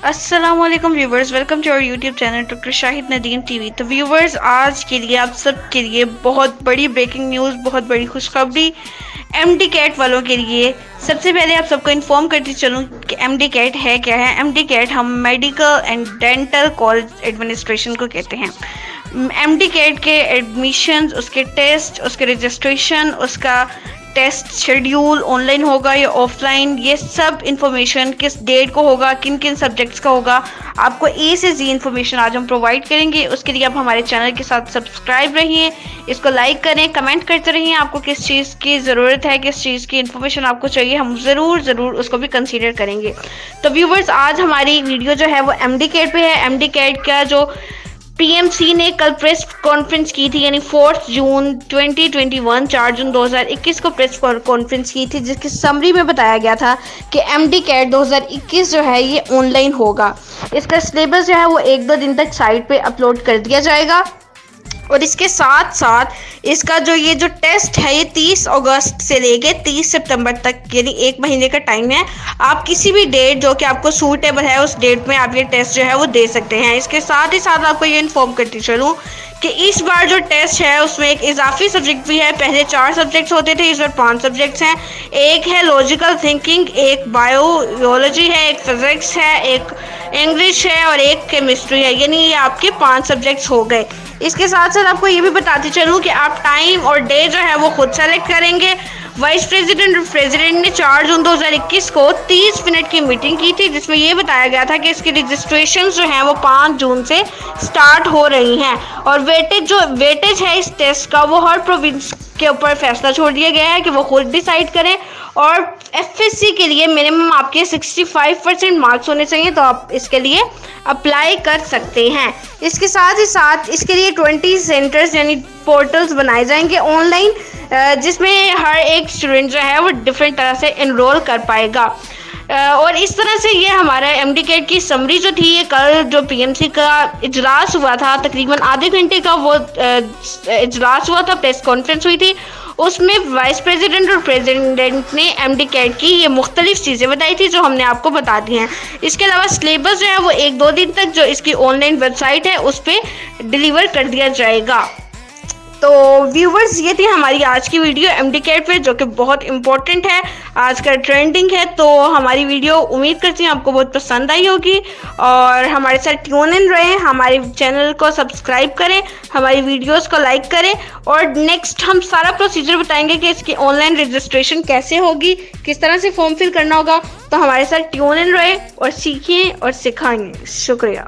अस्सलामुअलैकुम viewers, welcome to our YouTube channel doctor Shahid Nadeem TV. तो viewers, आज के लिए आप सब के लिए बहुत बड़ी ब्रेकिंग न्यूज़, बहुत बड़ी खुशखबरी एमडी कैट वालों के लिए। सबसे पहले आप सबको इन्फॉर्म करती चलूँ कि एमडी कैट है क्या है। एमडी कैट हम medical and dental college administration को कहते हैं। एमडी कैट के एडमिशन्स, उसके टेस्ट, उसके रजिस्ट्रेशन, उसका टेस्ट शेड्यूल ऑनलाइन होगा या ऑफलाइन, ये सब इंफॉर्मेशन किस डेट को होगा, किन किन सब्जेक्ट्स का होगा, आपको ए से जी इंफॉर्मेशन आज हम प्रोवाइड करेंगे। उसके लिए आप हमारे चैनल के साथ सब्सक्राइब रहिए, इसको लाइक करें, कमेंट करते रहिए। आपको किस चीज़ की ज़रूरत है, किस चीज़ की इंफॉर्मेशन आपको चाहिए, हम ज़रूर उसको भी कंसीडर करेंगे। तो व्यूवर्स, आज हमारी वीडियो जो है वो एमडी कैट पे है। एमडी कैट का जो पीएमसी ने कल प्रेस कॉन्फ्रेंस की थी, यानी 4 जून 2021, 4 जून 2021 को प्रेस कॉन्फ्रेंस की थी, जिसकी समरी में बताया गया था कि एमडी कैट 2021 जो है ये ऑनलाइन होगा। इसका सिलेबस जो है वो 1-2 दिन तक साइट पे अपलोड कर दिया जाएगा। और इसके साथ साथ इसका जो टेस्ट है ये 30 अगस्त से लेके 30 सितंबर तक, यानी 1 महीने का टाइम है। आप किसी भी डेट जो कि आपको सूटेबल है उस डेट में आप ये टेस्ट जो है वो दे सकते हैं। इसके साथ ही साथ आपको ये इन्फॉर्म करती चलूँ कि इस बार जो टेस्ट है उसमें एक इजाफी सब्जेक्ट भी है। पहले 4 सब्जेक्ट्स होते थे, इस बार 5 सब्जेक्ट्स हैं। एक है लॉजिकल थिंकिंग, एक बायोलॉजी है, एक फिजिक्स है, एक इंग्लिश है और एक केमिस्ट्री है, यानी ये आपके 5 सब्जेक्ट्स हो गए। इसके साथ साथ आपको ये भी बताती चलूँ कि आप टाइम और डे जो है वो खुद सेलेक्ट करेंगे। वाइस प्रेसिडेंट और प्रेसिडेंट ने 4 जून 2021 को 30 मिनट की मीटिंग की थी, जिसमें ये बताया गया था कि इसकी रजिस्ट्रेशन जो हैं वो 5 जून से स्टार्ट हो रही हैं। और वेटेज है इस टेस्ट का वो हर प्रोविंस के ऊपर फैसला छोड़ दिया गया है कि वो खुद डिसाइड करें। और एफएससी के लिए मिनिमम आपके 65% मार्क्स होने चाहिए, तो आप इसके लिए अप्लाई कर सकते हैं। इसके साथ ही साथ इसके लिए 20 सेंटर्स यानी पोर्टल्स बनाए जाएंगे ऑनलाइन, जिसमें हर एक स्टूडेंट जो है वो डिफरेंट तरह से एनरोल कर पाएगा। और इस तरह से ये हमारा एमडी कैट की समरी जो थी, ये कल जो पीएमसी का इजलास हुआ था, तकरीबन आधे घंटे का वो इजलास हुआ था, प्रेस कॉन्फ्रेंस हुई थी। उसमें वाइस प्रेसिडेंट और प्रेसिडेंट ने एमडी कैट की ये मुख्तलिफ चीज़ें बताई थी जो हमने आपको बता दी हैं। इसके अलावा सिलेबस जो है वो 1-2 दिन तक जो इसकी ऑनलाइन वेबसाइट है उस पर डिलीवर कर दिया जाएगा। तो व्यूवर्स, ये थी हमारी आज की वीडियो एमडी कैट पे, जो कि बहुत इंपॉर्टेंट है, आज का ट्रेंडिंग है। तो हमारी वीडियो उम्मीद करती हूँ आपको बहुत पसंद आई होगी और हमारे साथ ट्यून इन रहें, हमारे चैनल को सब्सक्राइब करें, हमारी वीडियोस को लाइक करें। और नेक्स्ट हम सारा प्रोसीजर बताएंगे कि इसकी ऑनलाइन रजिस्ट्रेशन कैसे होगी, किस तरह से फॉर्म फिल करना होगा। तो हमारे साथ ट्यून इन रहें और सीखें और सिखाएंगे। शुक्रिया।